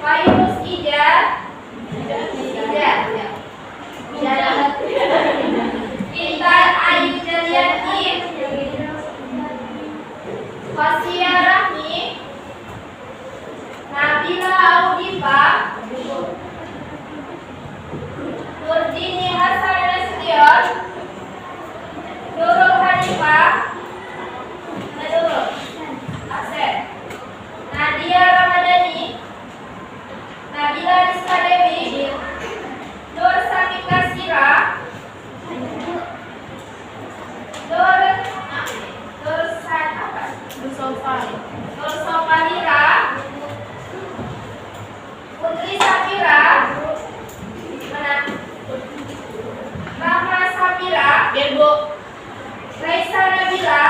Virus Ida. Intan Ayu Jaliati. Fasia Rahmi. Nabila Audifa. Nurdini Hasan Nasution. Nurul Hanifah. Absen. Nadia Ramadhani. Nabila Rizka Dewi. Nur Samika Sira. Nur Sofalira. Putri Safira. Rahma Safira. Raisa Nabila.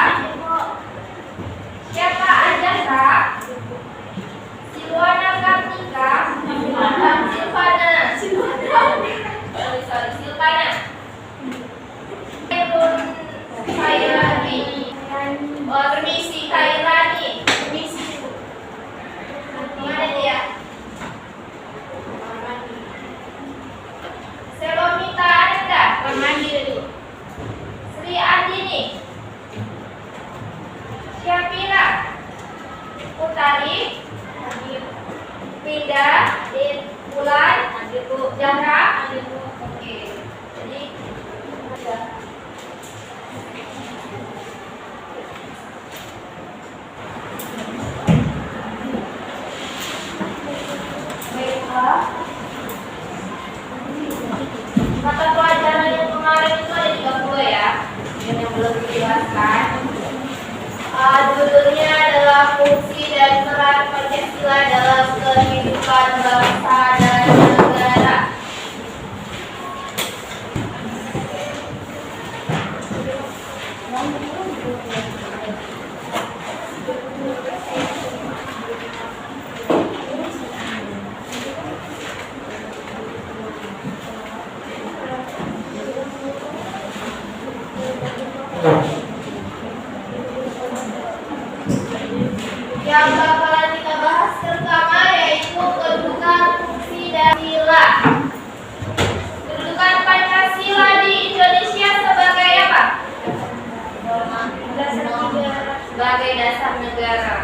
Syafa Ajasa. Silwana Kartika. Silvana. Silvana. Khairani. Permisi Khairani. Mana dia? Selomita Ananda. Sri Andini. Syafira. Utari. Pindah. Bulan. Jahra. Oke. Jadi mata pelajaran yang kemarin itu ada 30 ya, yang belum dijelaskan. Judulnya adalah fungsi dan peran Pancasila dalam kehidupan bangsa dan negara. Yang bakalan kita bahas pertama yaitu kedudukan fungsi dan sila. Kedudukan Pancasila di Indonesia sebagai apa? Sebagai dasar negara.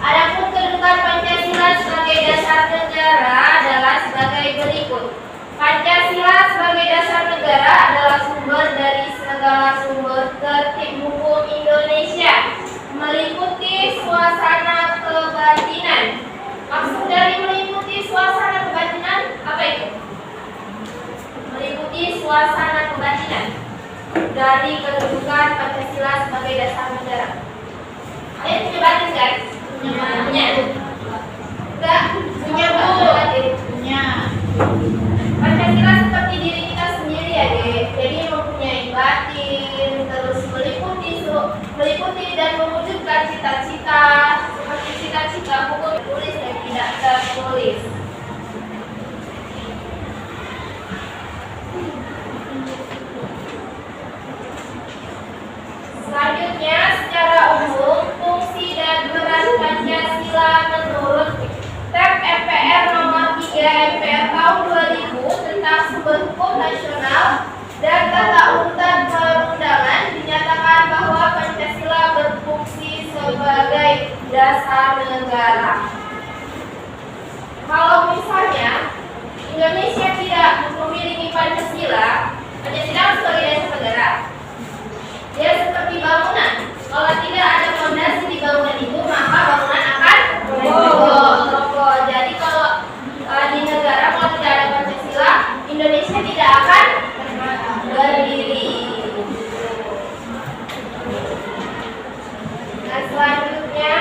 Adapun kedudukan Pancasila sebagai dasar negara adalah sebagai berikut. Pancasila sebagai dasar negara adalah sumber dari segala sumber tertib hukum Indonesia, meliputi suasana kebatinan. Maksud dari meliputi suasana kebatinan apa itu? Meliputi suasana kebatinan dari kedudukan Pancasila sebagai dasar negara. Kalian punya batin kan? Punya. Enggak? Punya punya. Pancasila seperti diri kita sendiri ya, jadi mempunyai batin, terus meliputi dan mewujudkan cita-cita seperti cita-cita hukum tertulis dan tidak tertulis. Selanjutnya, secara umum fungsi dan peran Pancasila menurut TEP MPR nomor 3 MPR tahun 2000 tentang sumber hukum nasional dan tata urutan perundangan dinyatakan bahwa Pancasila berfungsi sebagai dasar negara. Kalau misalnya Indonesia tidak memiliki Pancasila sebagai dasar negara, dia seperti bangunan. Kalau tidak ada fondasi di bangunan itu, maka bangunan akan roboh. Jadi kalau di negara kalau tidak ada Pancasila, Indonesia tidak akan berdiri. Nah, selanjutnya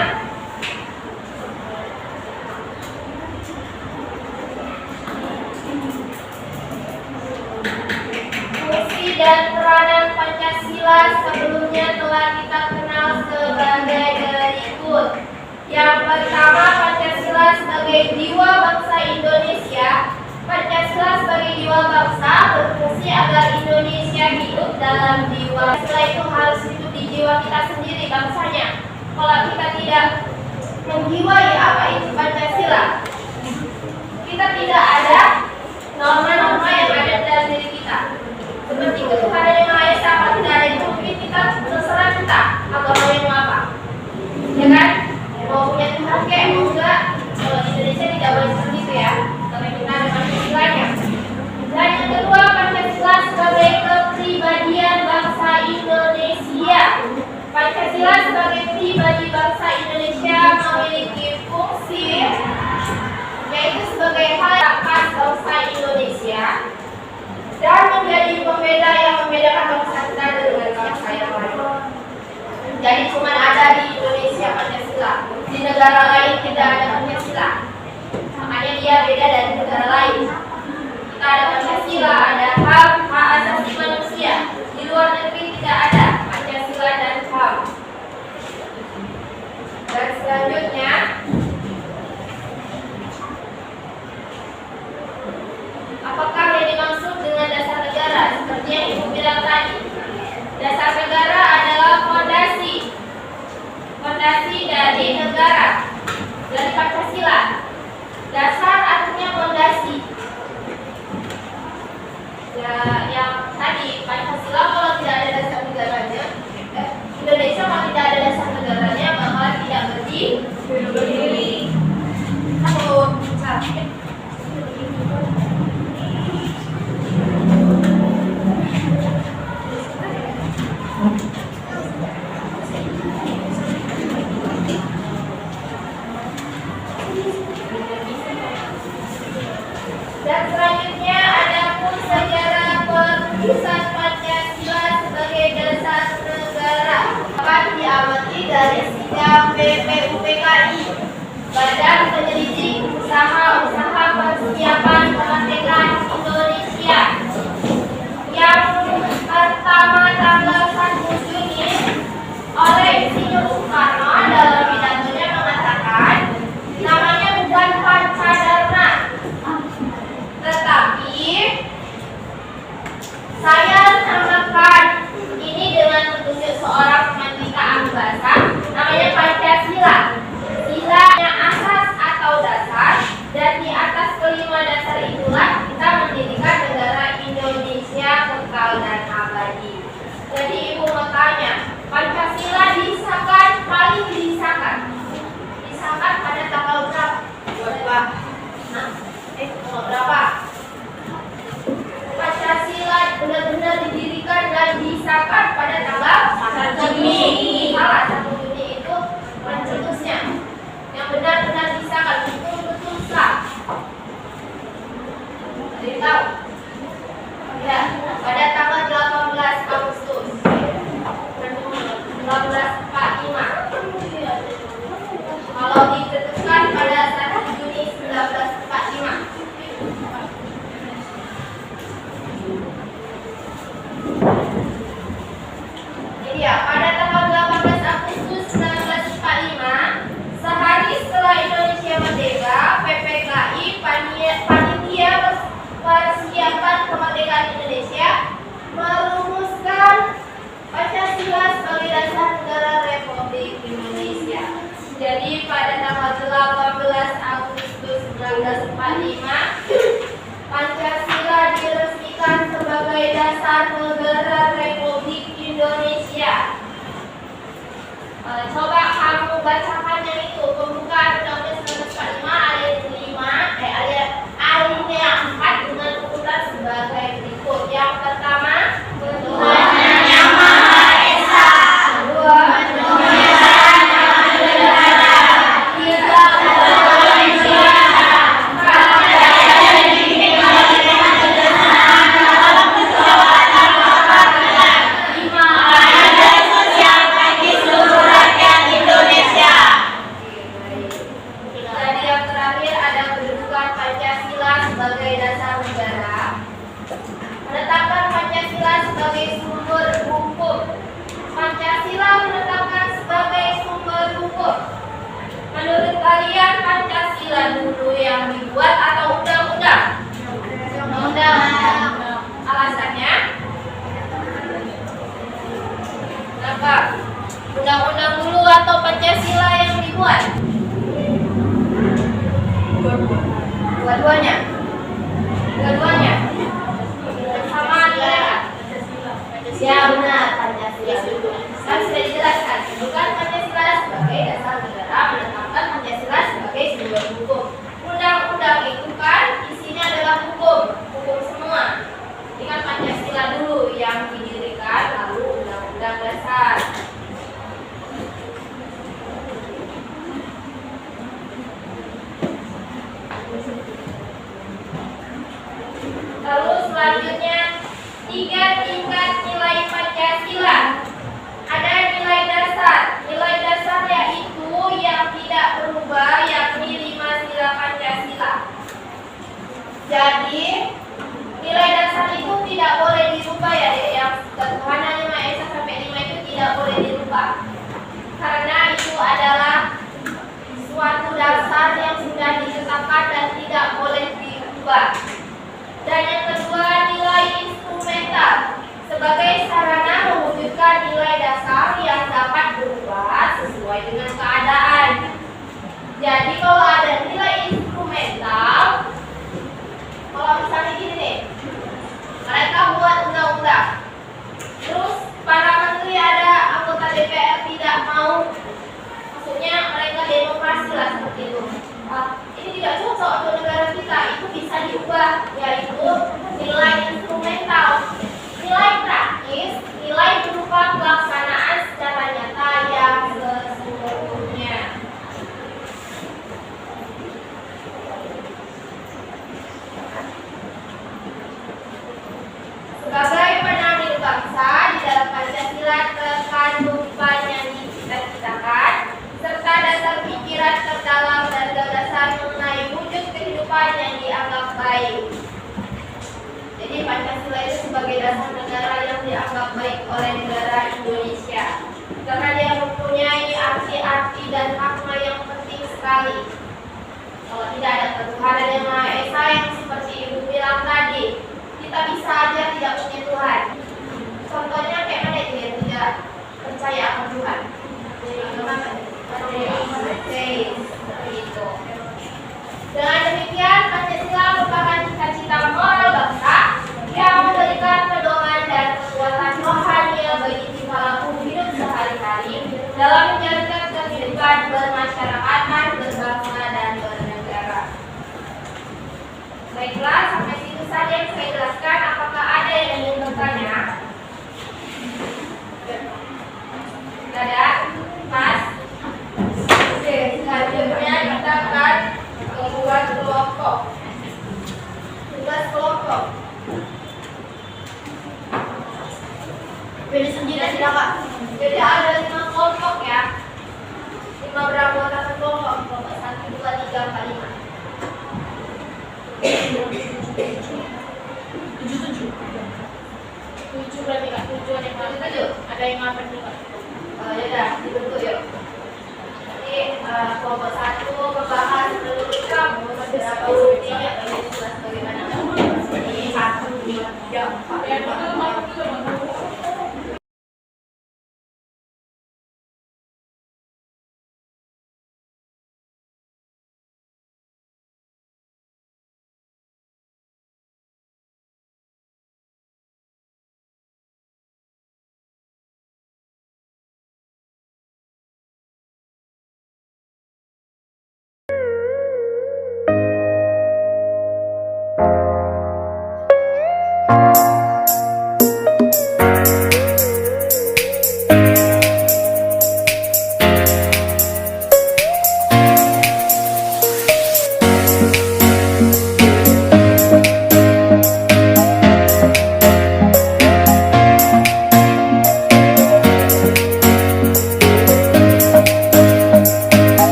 fungsi dan peranan Pancasila sebelumnya telah kita kenal sebagai berikut. Yang pertama, Pancasila sebagai jiwa bangsa Indonesia. Pancasila sebagai jiwa bangsa berfungsi agar Indonesia hidup dalam jiwa. Pancasila itu harus hidup di jiwa kita sendiri, bangsanya. Kalau kita tidak menjiwai apa itu Pancasila. Kita tidak ada norma-norma yang ada dalam diri kita. Seperti ketuhanan yang Maha Esa, kalau tidak ada itu mungkin kita terserah kita agama yang mau apa, ya kan? Mau punya Tuhan kayak mau enggak. Kalau di Indonesia tidak boleh seperti itu ya, karena kita ada Pancasilanya. Dan yang kedua, Pancasila sebagai kepribadian bangsa Indonesia. Pancasila sebagai pribadi bangsa Indonesia memiliki fungsi yaitu sebagai hal khas bangsa Indonesia dan menjadi pembeda yang membedakan bangsa kita dengan bangsa yang lain. Jadi cuma ada di Indonesia Pancasila, di negara lain tidak ada Pancasila. Makanya dia beda dari negara lain. Kita ada Pancasila, ada HAM, hak asasi manusia. Di luar negeri tidak ada Pancasila dan HAM. Dan selanjutnya, apakah yang dimaksud dengan dasar negara? Seperti yang Ibu bilang tadi, dasar negara adalah fondasi dari negara, dari Pancasila. Dasar artinya fondasi. Ya, yang tadi Pancasila kalau tidak ada dasar negaranya, Indonesia kalau tidak ada dasar negaranya bakal tidak berdiri. Dan selanjutnya ada pun sejarah perusahaan Pancasila sebagai dasar negara dapat diamati dari sidang BPUPKI, Badan Penyelidik Usaha-Usaha Persiapan Kemerdekaan Indonesia, yang pertama tanggal 1 Juni oleh Insinyur Soekarno dalam pidatonya mengatakan namanya bukan Pancadarna, tetapi saya namakan ini dengan petunjuk seorang mandika ahli bahasa, namanya Pancasila. Silanya asas atau dasar, dan di atas kelima dasar itulah kita mendirikan negara Indonesia kekal dan abadi. Jadi Ibu mau tanya, Pancasila disahkan, paling disahkan pada tanggal berapa? Berapa? Pancasila benar-benar didirikan dan disahkan pada tanggal 1 Juni. Salah, 1 Juni itu pencetusnya. Yang benar-benar disahkan, betul-betul sah. Jadi tahu? Ya, pada tanggal 18 Agustus 1945. Kalau ditentukan pada 1 Juni 1945. Jadi ya, pada tanggal 18 Agustus 1945, sehari setelah Indonesia merdeka, PPKI, Panitia Persiapan Kemerdekaan Indonesia, merumuskan Pancasila sebagai dasar negara Republik Indonesia. Jadi pada tanggal 18 Agustus 1945, Pancasila diresmikan sebagai dasar negara Republik Indonesia. Coba kamu bacakan yang itu, pembukaan Undang-Undang 1945 alinea 4 dengan urutan sebagai berikut. Yang pertama, Tuhan Yang Maha Esa. Kedua, penyelenggaraan negara. Tiga, Indonesia. Empat, daya kemerdekaan kejaksaan dalam kedaulatan rakyat. 5, ada sosial bagi seluruh rakyat Indonesia. Jadi yang terakhir ada kedudukan Pancasila sebagai dasar negara. Menetapkan Pancasila sebagai sumber hukum. Pancasila menetapkan sebagai sumber hukum. Menurut kalian Pancasila dulu yang dibuat atau undang-undang? Undang-undang. Alasannya? Kenapa? Undang-undang dulu atau Pancasila yang dibuat? Dua-duanya. Dua-duanya. Sama negara. Ya benar, Pancasila. Kan sudah dijelaskan, bukan Pancasila sebagai dasar negara, menetapkan Pancasila sebagai sumber hukum. Undang-undang itu kan isinya adalah hukum semua. Ingat Pancasila dulu yang didirikan, lalu undang-undang dasar. Lalu selanjutnya 3 tingkat nilai Pancasila. Ada nilai dasar. Nilai dasar yaitu yang tidak berubah, yakni 5 sila Pancasila. Jadi nilai dasar itu tidak boleh dirubah ya, yang ketuhanan Maha Esa sampai 5 itu tidak boleh dirubah. Karena itu adalah suatu dasar yang sudah ditetapkan dan tidak boleh dirubah. Dan yang kedua, nilai instrumental sebagai sarana mewujudkan nilai dasar yang dapat berubah sesuai dengan keadaan. Jadi kalau ada nilai instrumental, kalau misalnya gini nih, mereka buat undang-undang, terus para menteri ada anggota DPR tidak mau, maksudnya mereka demokrasi lah seperti itu. Ini tidak cocok untuk negara kita, itu bisa diubah, yaitu nilai instrumental. Nilai praktis, nilai berupa pelaksanaan secara nyata yang sesungguhnya. Sebagai penamil bangsa, di dalam Pancasila terkandung banyak yang dicita-citakan, serta dasar pikiran terdalam dan gagasan mengenai wujud kehidupan yang dianggap baik. Jadi Pancasila itu sebagai dasar negara yang dianggap baik oleh negara Indonesia, karena dia mempunyai arti-arti dan makna yang penting sekali. Kalau tidak ada ketuhanan yang Maha Esa yang seperti Ibu bilang tadi, kita bisa aja tidak punya Tuhan. Contohnya kayak mana itu yang tidak percaya akan Tuhan? Dengan demikian, Pancasila merupakan cita-cita moral bangsa yang memberikan pedoman dan kekuatan rohani bagi pelaku hidup sehari-hari dalam menjalankan kehidupan bermasyarakatan, berbangsa, dan bernegara. Baiklah, sampai situ saja yang saya jelaskan. Apakah ada yang ingin bertanya? Tidak ada? Mas? Oke, selanjutnya kita akan membuat kelompok. Tugas kelompok. Pilih sendiri aja Kak. Jadi ada 5 kelompok ya. 5 beranggotakan kelompok. Kelompok 1, 2, 3, 4, 5. 7 berarti Kak. 7 ada yang paling 7. Ada yang apa juga? Yaudah, dibentuk yuk. Jadi kelompok 1 membahas pendidikan beberapa bagaimana. Ini 1, 2, 3, 4, 5.